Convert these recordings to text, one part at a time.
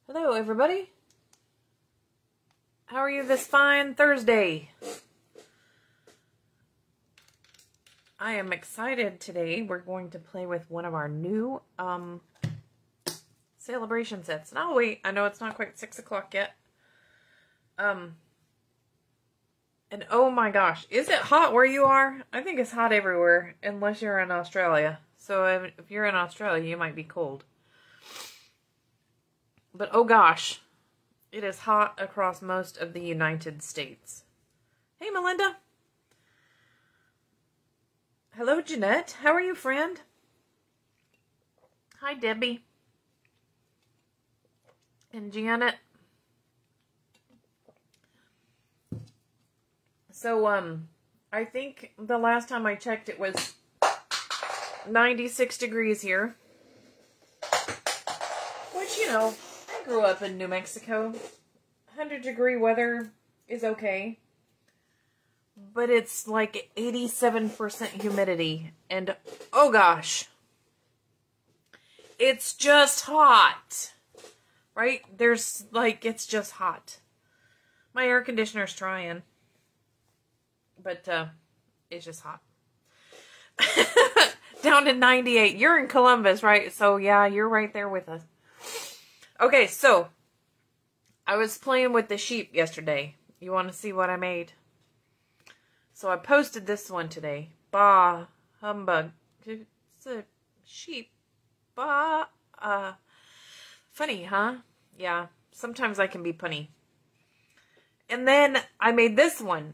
Hello, everybody. How are you this fine Thursday? I am excited today. We're going to play with one of our new Saleabration sets. Now, wait, I know it's not quite 6 o'clock yet. And oh my gosh, is it hot where you are? I think it's hot everywhere, unless you're in Australia. So if you're in Australia, you might be cold. But oh gosh, it is hot across most of the United States. Hey, Melinda. Hello, Jeanette. How are you, friend? Hi, Debbie. And Janet. So, I think the last time I checked it was 96 degrees here. Which, you know, I grew up in New Mexico. 100-degree weather is okay. But it's like 87% humidity. And, oh gosh. It's just hot. Right? There's, like, it's just hot. My air conditioner's trying. But, it's just hot. Down to 98. You're in Columbus, right? So, yeah, you're right there with us. Okay, so, I was playing with the sheep yesterday. You want to see what I made? So, I posted this one today. Bah, humbug. It's a sheep. Bah, funny, huh? Yeah, sometimes I can be punny. And then, I made this one.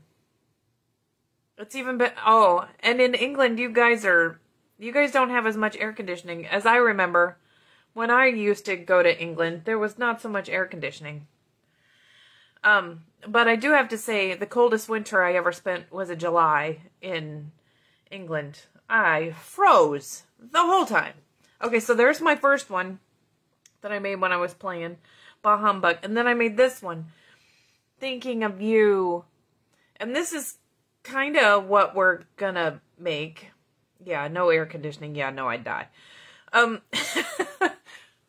It's even been, oh, and in England, you guys don't have as much air conditioning as I remember. When I used to go to England, there was not so much air conditioning. But I do have to say, the coldest winter I ever spent was a July in England. I froze the whole time. Okay, so there's my first one that I made when I was playing, Bah Humbug. And then I made this one, Thinking of You. And this is kind of what we're gonna make. Yeah, no air conditioning. Yeah, no, I'd die.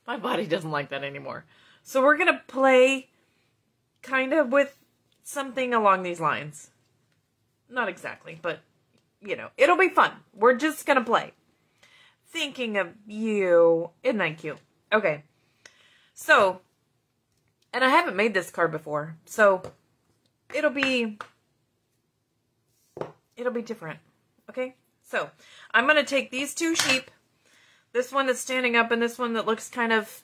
My body doesn't like that anymore. So we're gonna play kind of with something along these lines. Not exactly, but, you know, it'll be fun. We're just gonna play. Thinking of You. Isn't that cute? Okay. So, and I haven't made this card before, so it'll be different. Okay? So, I'm going to take these two sheep, this one that's standing up and this one that looks kind of,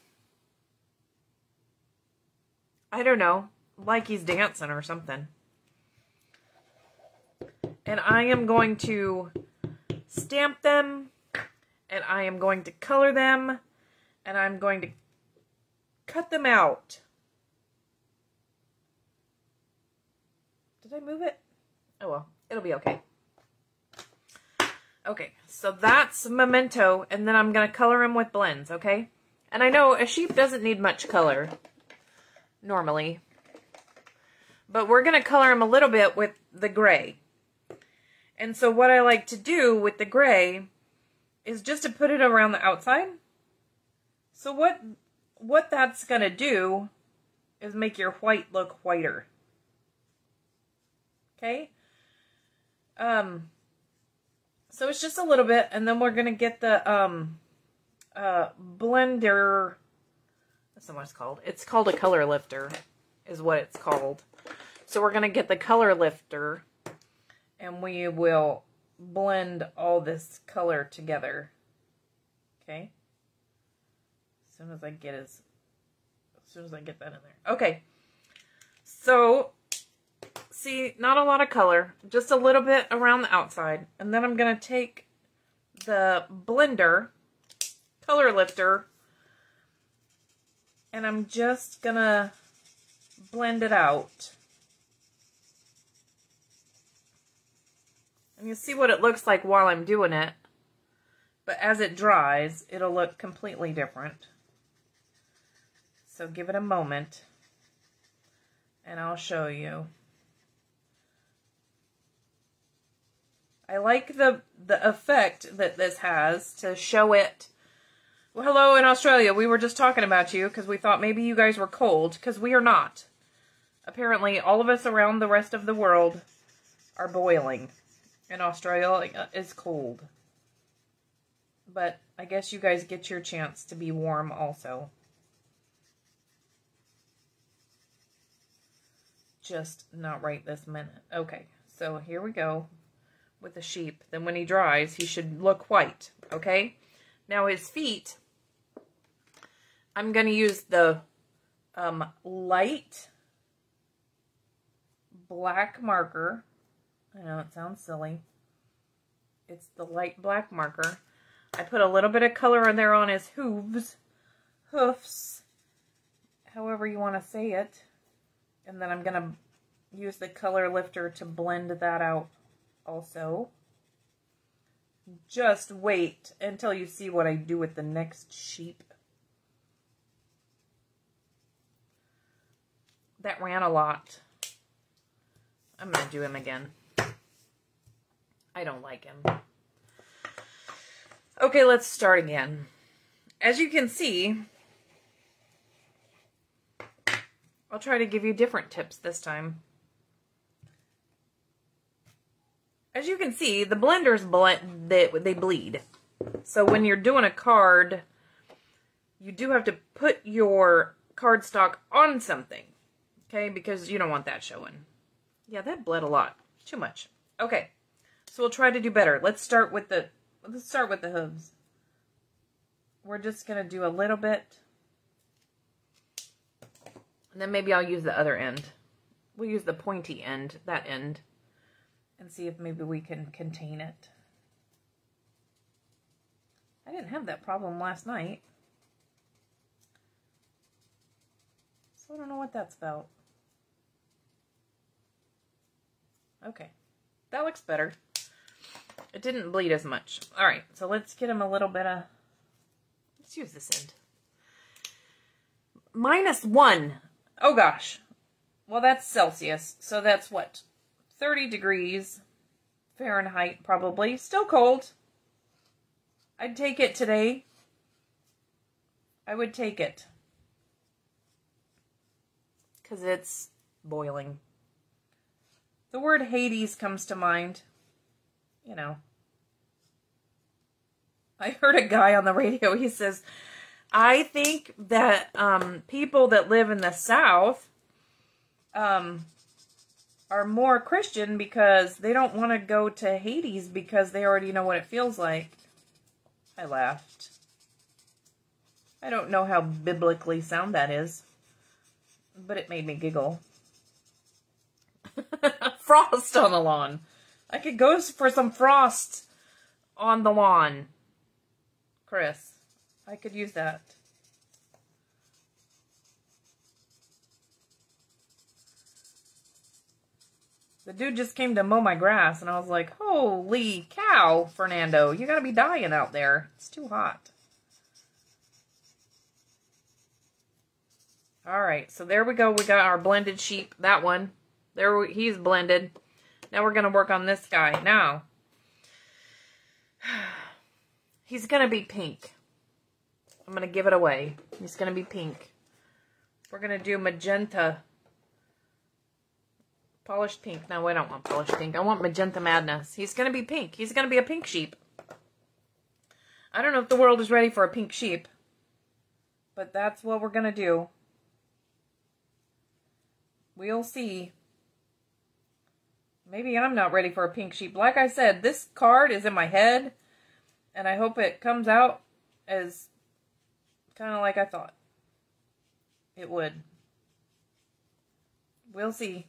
I don't know, like he's dancing or something. And I am going to stamp them, and I am going to color them, and I'm going to cut them out. Did I move it? Oh well, it'll be okay. Okay, so that's Memento, and then I'm going to color him with blends, okay? And I know a sheep doesn't need much color, normally. But we're going to color him a little bit with the gray. And so what I like to do with the gray is just to put it around the outside. So what that's going to do is make your white look whiter. Okay? So it's just a little bit, and then we're going to get the blender. That's not what it's called. It's called a color lifter, is what it's called. So we're going to get the color lifter, and we will blend all this color together. Okay? As soon as I get that in there. Okay. So, see, not a lot of color, just a little bit around the outside. And then I'm going to take the blender, color lifter, and I'm just going to blend it out. And you'll see what it looks like while I'm doing it. But as it dries, it'll look completely different. So give it a moment, and I'll show you. I like the effect that this has to show it Hello in Australia. We were just talking about you because we thought maybe you guys were cold, because we are not. Apparently, all of us around the rest of the world are boiling. And Australia is cold. But I guess you guys get your chance to be warm also. Just not right this minute. Okay, so here we go with the sheep. Then when he dries, he should look white, okay? Now his feet, I'm going to use the light black marker. I know it sounds silly. It's the light black marker. I put a little bit of color in there on his hooves, hoofs, however you want to say it. And then I'm going to use the color lifter to blend that out also. Just wait until you see what I do with the next sheep. That ran a lot. I'm going to do him again. I don't like him. Okay, let's start again. As you can see, I'll try to give you different tips this time. As you can see, the blenders they bleed. So when you're doing a card, you do have to put your cardstock on something, okay? Because you don't want that showing. Yeah, that bled a lot. Too much. Okay, so we'll try to do better. Let's start with the hooves. We're just gonna do a little bit, and then maybe I'll use the other end. We'll use the pointy end, that end, and see if maybe we can contain it. I didn't have that problem last night, so I don't know what that's about. Okay, that looks better. It didn't bleed as much. All right, so let's get him a little bit of, let's use this end. -1. Oh gosh. Well, that's Celsius, so that's what? 30 degrees Fahrenheit, probably. Still cold. I'd take it today. I would take it. Because it's boiling. The word Hades comes to mind. You know. I heard a guy on the radio, he says, I think that people that live in the South are more Christian because they don't want to go to Hades because they already know what it feels like. I laughed. I don't know how biblically sound that is, but it made me giggle. Frost on the lawn. I could go for some frost on the lawn, Chris. I could use that. The dude just came to mow my grass, and I was like, holy cow, Fernando. You gotta be dying out there. It's too hot. Alright, so there we go. We got our blended sheep. That one. There, he's blended. Now we're going to work on this guy. Now, he's going to be pink. I'm going to give it away. He's going to be pink. We're going to do magenta. Polished pink. No, I don't want polished pink. I want magenta madness. He's going to be pink. He's going to be a pink sheep. I don't know if the world is ready for a pink sheep, but that's what we're going to do. We'll see. Maybe I'm not ready for a pink sheep. Like I said, this card is in my head, and I hope it comes out as kind of like I thought it would. We'll see.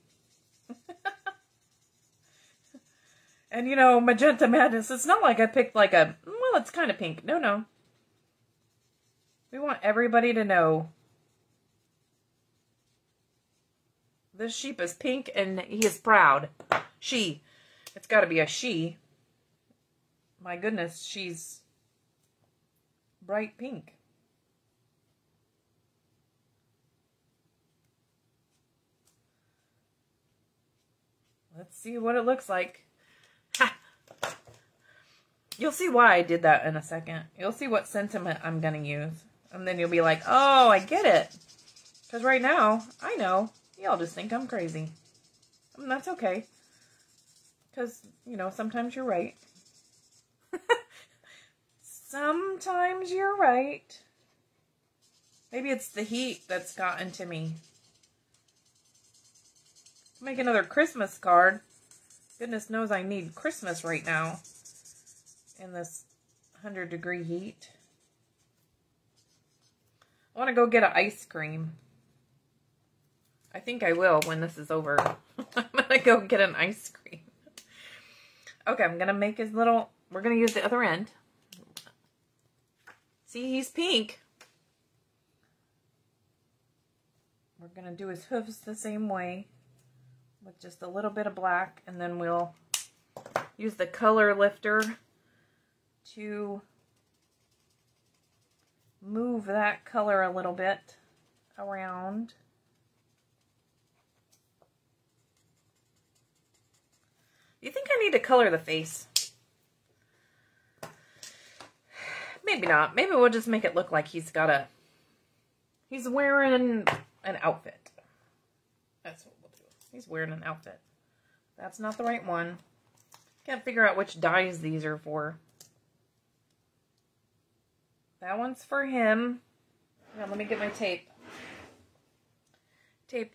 And you know, magenta madness, it's not like I picked like a, well, it's kind of pink. No, no. We want everybody to know this sheep is pink and he is proud. She. It's got to be a she. My goodness, she's bright pink. Let's see what it looks like. Ha! You'll see why I did that in a second. You'll see what sentiment I'm going to use. And then you'll be like, oh, I get it. Because right now, I know. Y'all just think I'm crazy. And that's okay. Because, you know, sometimes you're right. Sometimes you're right. Maybe it's the heat that's gotten to me. Make another Christmas card. Goodness knows I need Christmas right now. In this 100-degree heat. I want to go get an ice cream. I think I will when this is over. I'm going to go get an ice cream. Okay, I'm going to make his little... We're going to use the other end. See, he's pink. We're going to do his hooves the same way. With just a little bit of black. And then we'll use the color lifter to move that color a little bit around. Do you think I need to color the face? Maybe not. Maybe we'll just make it look like he's wearing an outfit. That's what we'll do. He's wearing an outfit. That's not the right one. Can't figure out which dyes these are for. That one's for him. Now, let me get my tape. Tape.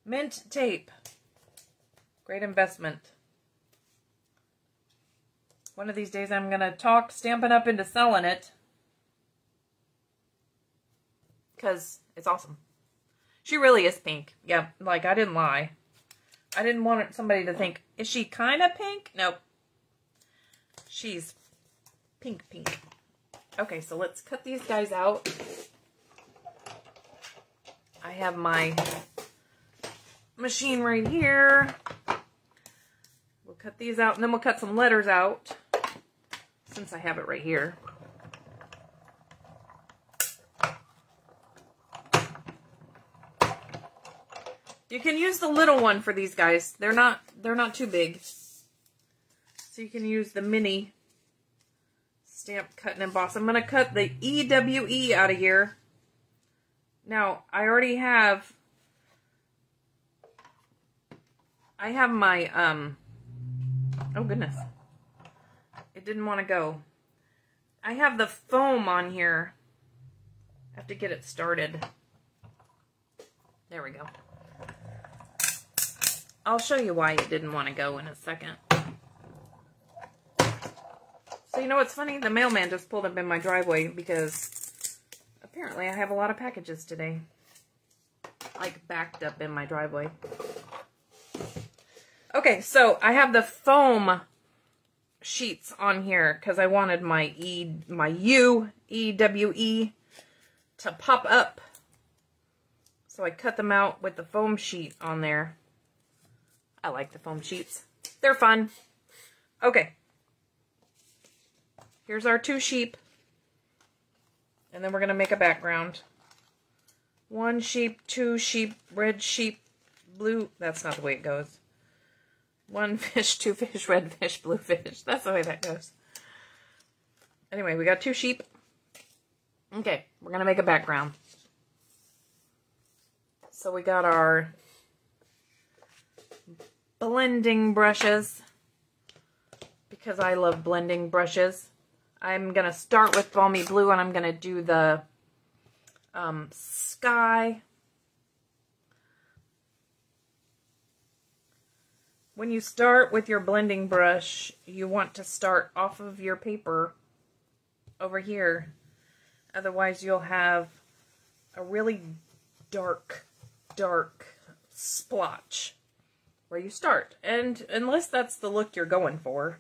Mint tape. Great investment. One of these days I'm going to talk Stampin' Up into selling it. Because it's awesome. She really is pink. Yeah, like I didn't lie. I didn't want somebody to think, is she kind of pink? Nope. She's pink. Okay, so let's cut these guys out. I have my machine right here. We'll cut these out, and then we'll cut some letters out, since I have it right here. You can use the little one for these guys. They're not too big. So you can use the mini stamp cut and emboss. I'm going to cut the EWE out of here. Now, I already have... I have my, oh goodness. It didn't want to go. I have the foam on here. I have to get it started. There we go. I'll show you why it didn't want to go in a second. So you know what's funny? The mailman just pulled up in my driveway because apparently I have a lot of packages today. Like backed up in my driveway. Okay, so I have the foam sheets on here because I wanted my EWE to pop up. So I cut them out with the foam sheet on there. I like the foam sheets. They're fun. Okay. Here's our 2 sheep. And then we're going to make a background. 1 sheep, 2 sheep, red sheep, blue. That's not the way it goes. 1 fish, 2 fish, red fish, blue fish. That's the way that goes. Anyway, we got 2 sheep. Okay, we're going to make a background. So we got our blending brushes. Because I love blending brushes. I'm going to start with Balmy Blue and I'm going to do the sky. When you start with your blending brush, you want to start off of your paper over here. Otherwise, you'll have a really dark splotch where you start. And unless that's the look you're going for,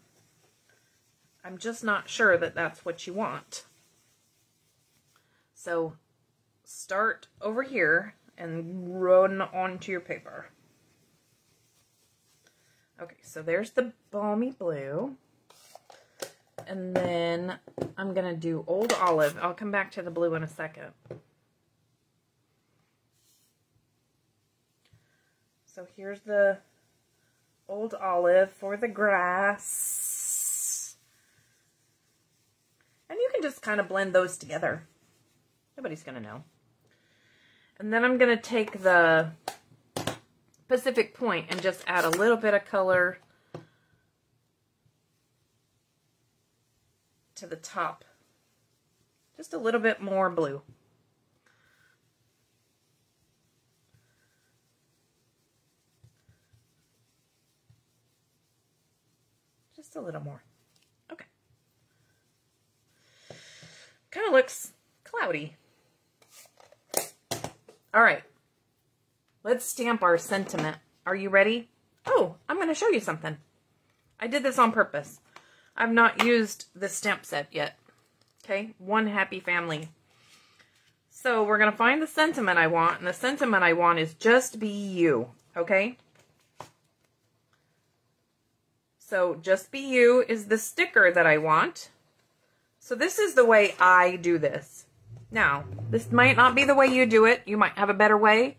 I'm just not sure that that's what you want. So start over here and run onto your paper. Okay, so there's the Balmy Blue. And then I'm going to do Old Olive. I'll come back to the blue in a second. So here's the Old olive for the grass. And you can just kind of blend those together. Nobody's going to know. And then I'm going to take the Pacific Point and just add a little bit of color to the top. Just a little bit more blue. Just a little more. Okay. Kind of looks cloudy. All right. Let's stamp our sentiment. Are you ready? Oh, I'm going to show you something. I did this on purpose. I've not used this stamp set yet. Okay, One Happy Family. So we're going to find the sentiment I want, and the sentiment I want is Just Be You, okay? So Just Be You is the sticker that I want. So this is the way I do this. Now, this might not be the way you do it. You might have a better way.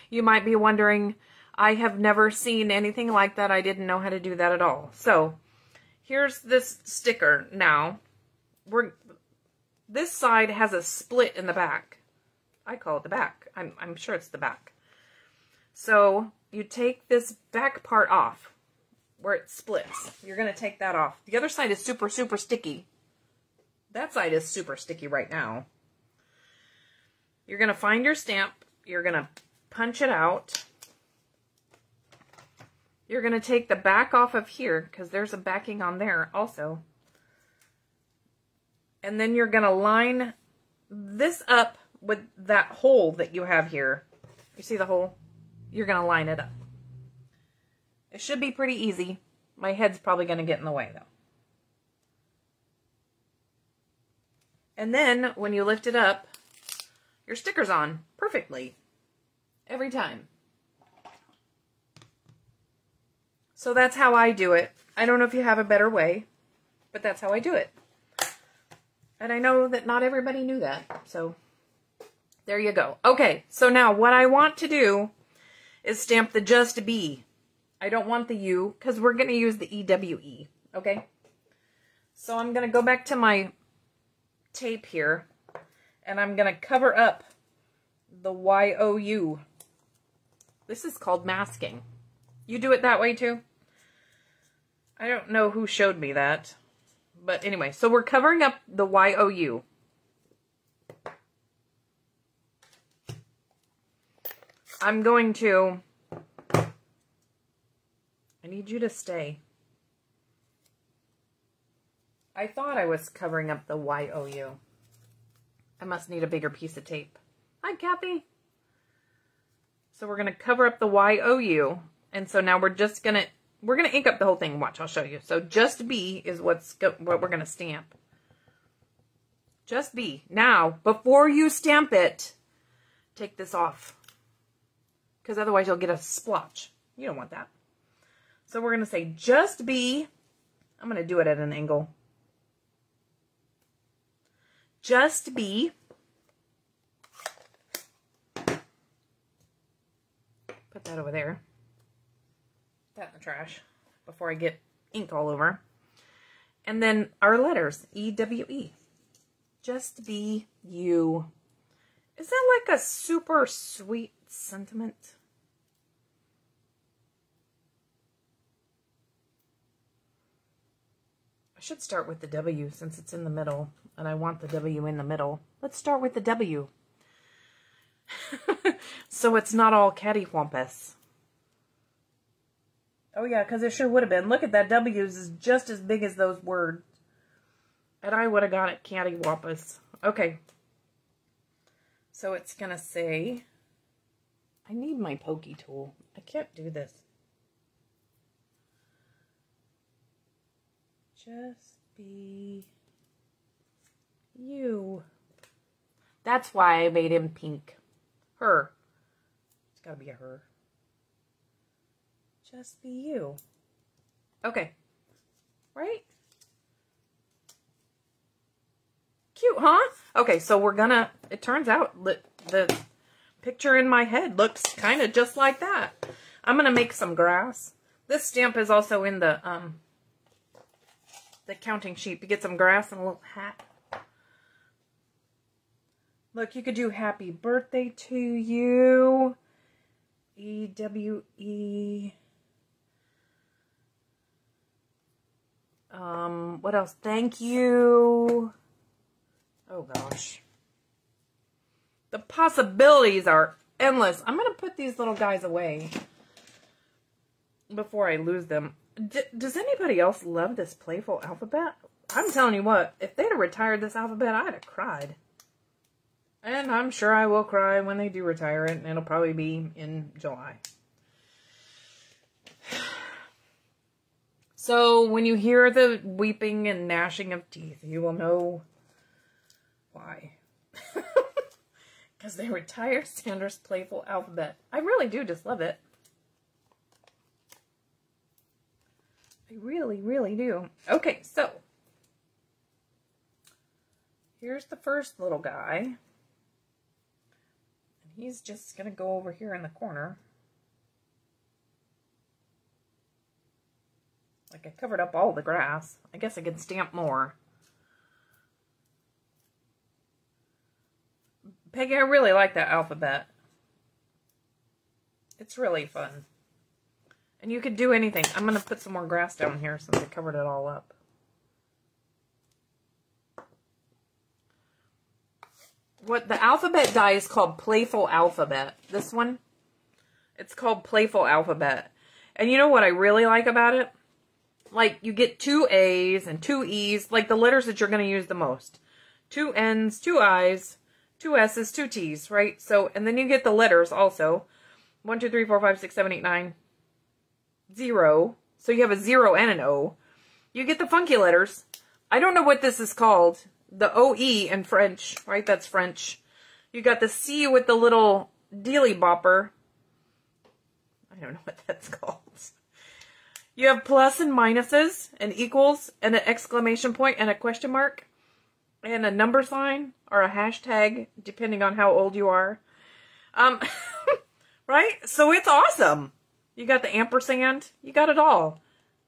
You might be wondering, I have never seen anything like that. I didn't know how to do that at all. So here's this sticker. Now, this side has a split in the back. I call it the back. I'm sure it's the back. So you take this back part off where it splits. You're going to take that off. The other side is super, super sticky. That side is super sticky right now. You're going to find your stamp. You're going to punch it out. You're going to take the back off of here because there's a backing on there also. And then you're going to line this up with that hole that you have here. You see the hole? You're going to line it up. It should be pretty easy. My head's probably going to get in the way though. And then when you lift it up, your sticker's on perfectly. Every time. So that's how I do it. I don't know if you have a better way, but that's how I do it. And I know that not everybody knew that. So there you go. Okay, so now what I want to do is stamp the Just Be. I don't want the U because we're going to use the EWE. Okay? So I'm going to go back to my tape here and I'm going to cover up the YOU. This is called masking. You do it that way too? I don't know who showed me that. But anyway, so we're covering up the YOU. I'm going to... I need you to stay. I thought I was covering up the YOU. I must need a bigger piece of tape. Hi, Kathy. So we're going to cover up the YOU. And so now we're just going to... We're going to ink up the whole thing. Watch, I'll show you. So Just Be is what we're going to stamp. Just Be. Now, before you stamp it, take this off. Because otherwise you'll get a splotch. You don't want that. So we're going to say Just Be. I'm going to do it at an angle. Just Be. Put that over there. That in the trash before I get ink all over. And then our letters, EWE. Just Be You. Is that like a super sweet sentiment? I should start with the W since it's in the middle and I want the W in the middle. Let's start with the W. So it's not all cattywampus. Oh yeah, because it sure would have been. Look at that. W's is just as big as those words. And I would have got it cattywampus. Okay. So it's going to say... I need my pokey tool. I can't do this. Just Be You. That's why I made him pink. Her. It's got to be a her. Just Be You. Okay. Right? Cute, huh? Okay, so we're gonna... It turns out the picture in my head looks kind of just like that. I'm gonna make some grass. This stamp is also in the counting sheet. You get some grass and a little hat. Look, you could do happy birthday to you. EWE. What else? Thank you. Oh gosh. The possibilities are endless. I'm going to put these little guys away before I lose them. Does anybody else love this playful alphabet? I'm telling you what, if they'd have retired this alphabet, I'd have cried. And I'm sure I will cry when they do retire it, and it'll probably be in July. So when you hear the weeping and gnashing of teeth, you will know why. Because they retired Sandra's playful alphabet. I really do just love it. I really, really do. Okay, so here's the first little guy. And he's just going to go over here in the corner. Like I covered up all the grass. I guess I could stamp more. Peggy, I really like that alphabet. It's really fun. And you could do anything. I'm going to put some more grass down here since I covered it all up. What the alphabet die is called Playful Alphabet. This one, it's called Playful Alphabet. And you know what I really like about it? Like, you get 2 A's and 2 E's, like the letters that you're going to use the most. 2 N's, 2 I's, 2 S's, 2 T's, right? So, and then you get the letters also. 1, 2, 3, 4, 5, 6, 7, 8, 9, 0. So you have a 0 and an O. You get the funky letters. I don't know what this is called. The OE in French, right? That's French. You got the C with the little dealy bopper. I don't know what that's called. You have plus and minuses and equals and an exclamation point and a question mark and a number sign or a hashtag, depending on how old you are. Right? So it's awesome. You got the ampersand. You got it all.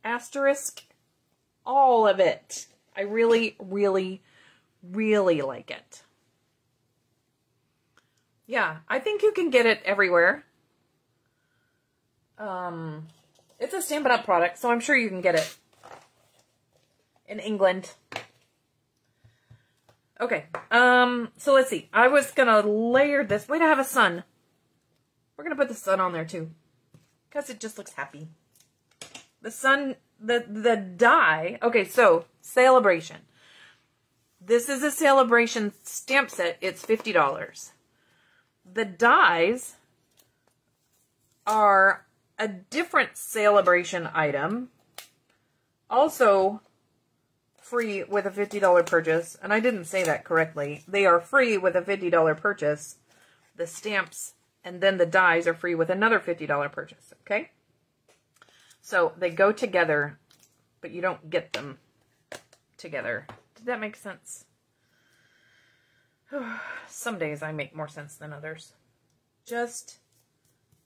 Asterisk. All of it. I really, really, really like it. Yeah, I think you can get it everywhere. It's a Stampin' Up! Product, so I'm sure you can get it in England. Okay, so let's see. I was gonna layer this. Wait, I have a sun. We're gonna put the sun on there too, because it just looks happy. The sun, the die. Okay, so Saleabration. This is a Saleabration stamp set. It's $50. The dies are a different Saleabration item, also free with a $50 purchase. And I didn't say that correctly. They are free with a $50 purchase. The stamps and then the dies are free with another $50 purchase. Okay? So they go together, but you don't get them together. Did that make sense? Some days I make more sense than others. Just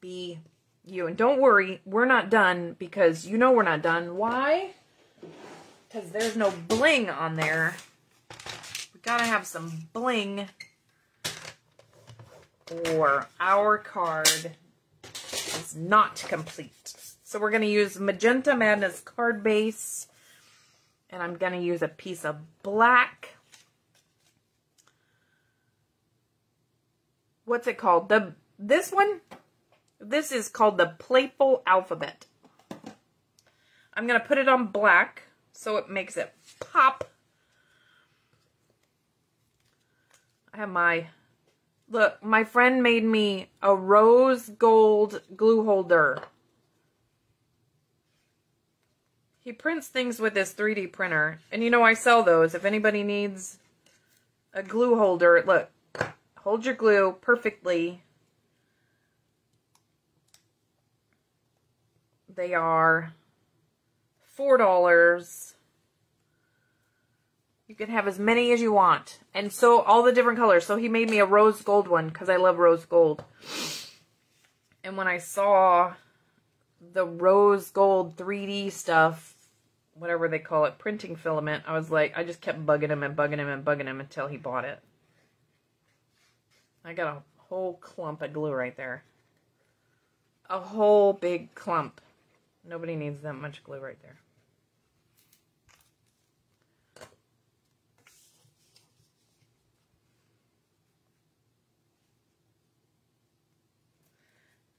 be you. And don't worry, we're not done, because you know we're not done. Why? Because there's no bling on there. We gotta have some bling, or our card is not complete. So we're going to use Magenta Madness card base, and I'm going to use a piece of black. What's it called? This one? This is called the Playful Alphabet. I'm going to put it on black so it makes it pop. I have my, look, my friend made me a rose gold glue holder. He prints things with this 3D printer. And you know, I sell those. If anybody needs a glue holder, look, hold your glue perfectly. They are $4. You can have as many as you want. And so all the different colors. So he made me a rose gold one because I love rose gold. And when I saw the rose gold 3D stuff, whatever they call it, printing filament, I was like, I just kept bugging him and bugging him and bugging him until he bought it. I got a whole clump of glue right there. A whole big clump. Nobody needs that much glue right there.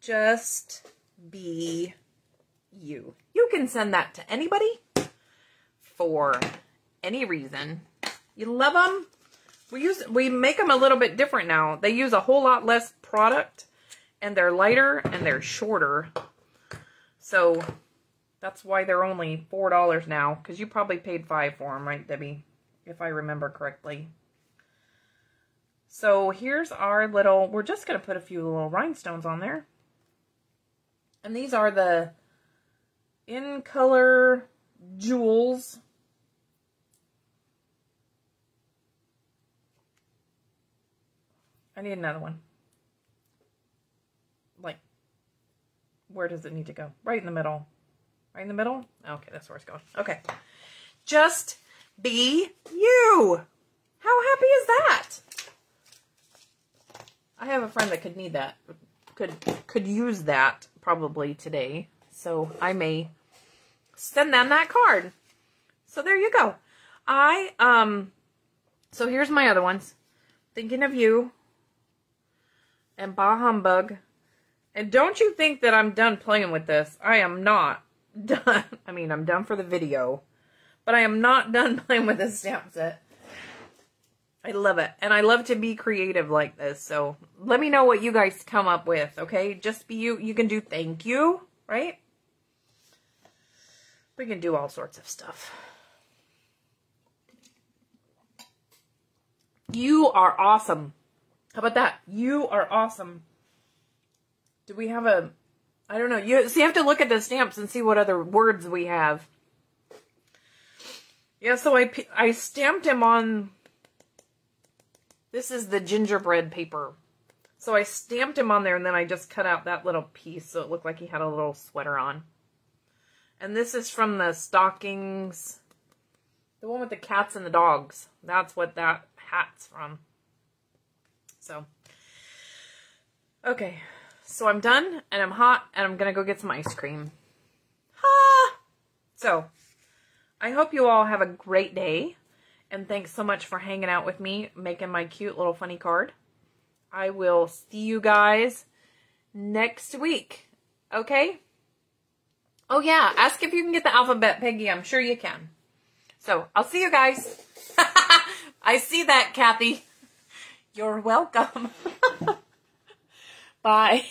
Just be you. You can send that to anybody for any reason. You love them? We make them a little bit different now. They use a whole lot less product, and they're lighter and they're shorter. So that's why they're only $4 now, because you probably paid $5 for them, right, Debbie? If I remember correctly. So here's our little, we're just going to put a few little rhinestones on there. And these are the In Color Jewels. I need another one. Like, where does it need to go? Right in the middle. Right in the middle? Okay, that's where it's going. Okay. Just be you. How happy is that? I have a friend that could need that. Could use that probably today. So I may send them that card. So there you go. So here's my other ones. Thinking of You. And Bah Humbug. And don't you think that I'm done playing with this. I am not done. I mean, I'm done for the video. But I am not done playing with this stamp set. I love it. And I love to be creative like this. So let me know what you guys come up with, okay? Just be you. You can do thank you, right? We can do all sorts of stuff. You are awesome. How about that? You are awesome. Do we have a... I don't know. You have to look at the stamps and see what other words we have. Yeah, so I stamped him on... This is the gingerbread paper. So I stamped him on there, and then I just cut out that little piece so it looked like he had a little sweater on. And this is from the stockings. The one with the cats and the dogs. That's what that hat's from. So, okay. So I'm done, and I'm hot, and I'm going to go get some ice cream. Ha! So, I hope you all have a great day. And thanks so much for hanging out with me, making my cute little funny card. I will see you guys next week. Okay? Oh, yeah. Ask if you can get the alphabet, Peggy. I'm sure you can. So, I'll see you guys. I see that, Kathy. You're welcome. Bye.